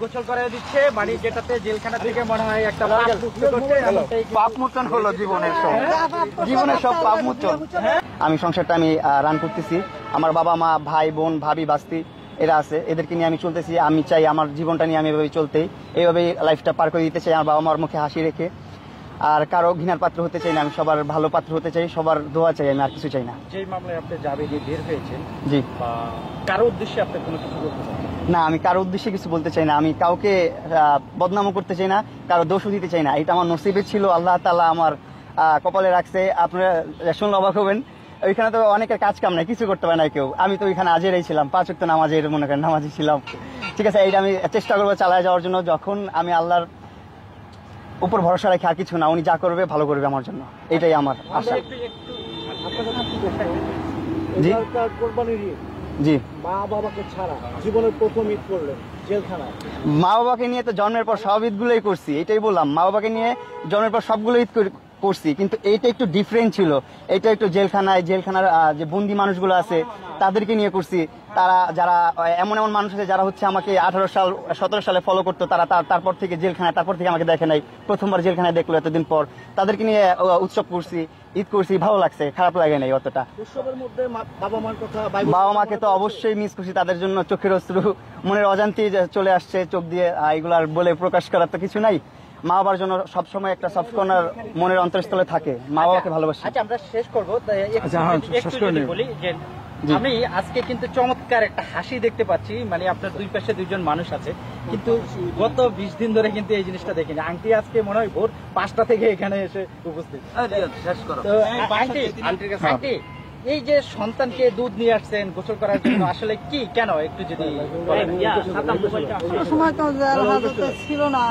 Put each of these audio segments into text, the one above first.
গোসল করে দিচ্ছে মানে যেটাতে জেলখানা থেকে মনে হয় একটা পাপ মোচন হলো জীবনের সব পাপ মোচন। আমি সংসারটা আমি রান করতেছি, আমার বাবা মা ভাই বোন ভাবি বাস্তি এরা আছে, এদেরকে নিয়ে আমি চলতেছি। আমি চাই আমার জীবনটা নিয়ে আমি এভাবে চলতেই, এইভাবেই লাইফটা পার করে দিতে চাই আমার বাবা মার মুখে হাসি রেখে। আর কারো ঘৃণার পাত্র হতে চাই না, আমি সবার ভালো পাত্র হতে চাই, সবার দোয়া চাই, আমি আর কিছু চাই না। যে মামলায় আপনি জামিনে বের হয়েছেন, জি, কারো উদ্দেশ্যে আপনি কোনো কিছু বলতে চান? না, আমি কারো উদ্দেশ্যে কিছু বলতে চাই না, আমি কাউকে বদনামও করতে চাই না, কারো দোষও দিতে চাই না। এটা আমার নসিবে ছিল, আল্লাহ তাআলা আমার কপালে রাখছে। আপনারা শুনলে অবাক হবেন, ওইখানে তো অনেকের কাজ কাম নাই, কিছু করতে পারে না কেউ। আমি তো ওইখানে আজেরাই ছিলাম, 5 ওয়াক্ত নামাজের মনে করেন নামাজি ছিলাম। ঠিক আছে, এইটা আমি চেষ্টা করবো চালায় যাওয়ার জন্য। যখন আমি আল্লাহর উপর ভরসা রাখি, আর কিছু না, উনি যা করবে ভালো করবে আমার জন্য, এটাই আমার আশা। জি জি, মা বাবাকে ছাড়া জীবনের প্রথম ঈদ করলেন জেলখানায়। মা বাবাকে নিয়ে তো জন্মের পর সব ঈদগুলোই করছি, এটাই বললাম। মা বাবাকে নিয়ে জন্মের পর সবগুলো ঈদ করছি, কিন্তু এইটা একটু ডিফারেন্ট ছিল। এটা একটু জেলখানার যে বন্দি মানুষগুলো আছে তাদেরকে নিয়ে করছি। তারা যারা এমন মানুষ আছে যারা হচ্ছে আমাকে 17 সালে ফলো করতো, তারা তারপর থেকে জেলখানায়, তারপর থেকে আমাকে দেখে নাই, প্রথমবার জেলখানায় দেখলো এতদিন পর। তাদেরকে নিয়ে উৎসব করছি, ঈদ করছি, ভালো লাগছে, খারাপ লাগে নাই অতটা। উৎসবের মধ্যে বাবা মাকে তো অবশ্যই মিস করছি, তাদের জন্য চোখের অশ্রু মনের অজান্তেই চলে আসছে চোখ দিয়ে। এগুলো আর বলে প্রকাশ করার তো কিছু নাই। মা বাবার জন্য সবসময় একটা সফট কর্নার মনের অন্তরস্থলে থাকে, মা বাবাকে ভালোবাসি। আচ্ছা, আমরা শেষ করবো। বলি যে আমি আজকে কিন্তু চমৎকার একটা হাসি দেখতে পাচ্ছি, মানে আপনার দুই পাশে দুইজন মানুষ আছে, কিন্তু গত 20 দিন ধরে কিন্তু এই জিনিসটা দেখিনি। আন্টি আজকে মনে হয় ভোর 5টা থেকে এখানে এসে উপস্থিত। তো আন্টি, এই যে সন্তানকে দুধ নিয়ে আসছেন গোসল করার জন্য, আসলে কি কেন একটু যদি সময় তো ছিল না,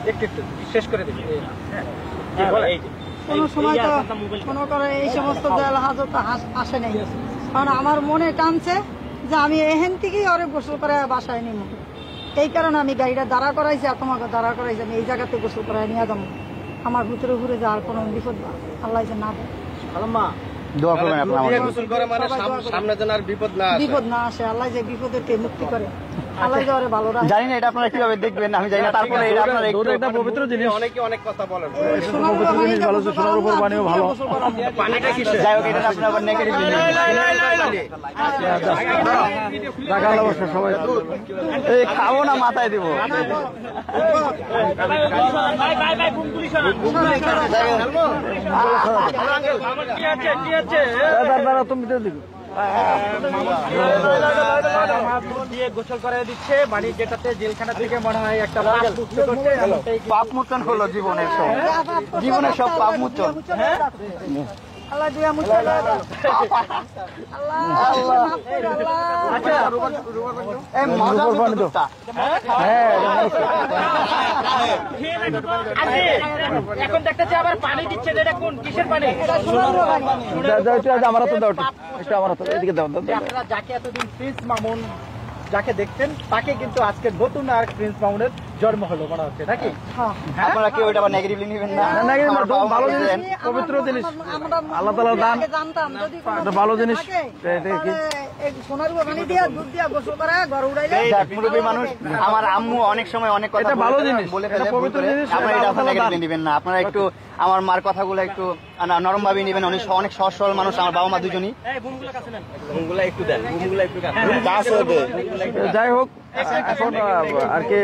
একটু শেষ করে দিবি। কোন সময় তো মনে করে এই সমস্ত জেল হাজত আসে নাই, কারণ আমার মনে টানছে যে আমি এখান থেকেই ওরে গোসল করে বাসায় নিব। এই কারণে আমি গাড়িটা দাঁড়া করাইছি, আর তোমাকে দাঁড়া করাইছি আমি এই জায়গাতে গোসল করাই নিয়ে যাবো। আমার ভিতরে ঘুরে যাওয়ার কোনো বিপদ আল্লাহ না দেয়। দোয়া করবেন আপনারা, বিপদ না আসে, আল্লাহ যে বিপদের মুক্তি করে, আল্লাহ যে ওরে ভালো রাখে। জানি না এটা আপনারা কিভাবে দেখবেন, আমি জানি না। তারপরে এটা আপনারা একটা পবিত্র জিনিস, অনেকে অনেক কথা বলেন। সোনার উপর পানিও ভালো, পানিটা কি যাই হোক, এটা আপনারা আবার নেগেটিভ এই খাবো না, মাথায় দিব। গোসল করে দিচ্ছে মানে যেটাতে জেলখানা থেকে মনে হয় একটা পাপ মোচন হলো জীবনের সব পাপ মোচন। আল্লাহ দিয়া মুছে এখন দেখতেছি আবার পানি দিচ্ছে, এটা কোন কিসের পানি? আমার হাতে দাও, একটু আমার হাতে, এদিকে দাও। আপনারা যাকে এতদিন প্রিন্স মামুন যাকে দেখতেন, তাকে কিন্তু আজকে নতুন আর প্রিন্স মামুনের জন্ম হলো মনে হচ্ছে, নাকি? আপনারা কেউ এটা নেগেটিভলি নেবেন না, ভালো জিনিস, পবিত্র জিনিস, আল্লাহ তাআলার দান, জানতাম যদি ভালো জিনিস। সোনার পানি দিয়া দুধ দিয়া গোসল করা ঘর উড়াইলে মুরব্বী মানুষ, আমার আম্মু অনেক সময় অনেক কথা ভালো জিনিস বলে ফেলে, পবিত্র জিনিস। আপনারা এটা নেগেটিভলি নেবেন না, আপনারা একটু আমার মার কথাগুলো একটু নরম ভাবে নেবেন। অনেক সহজ সরল মানুষ আমার বাবা মা দুজনই। একটু দেন, একটু যাই হোক, এখন আর কি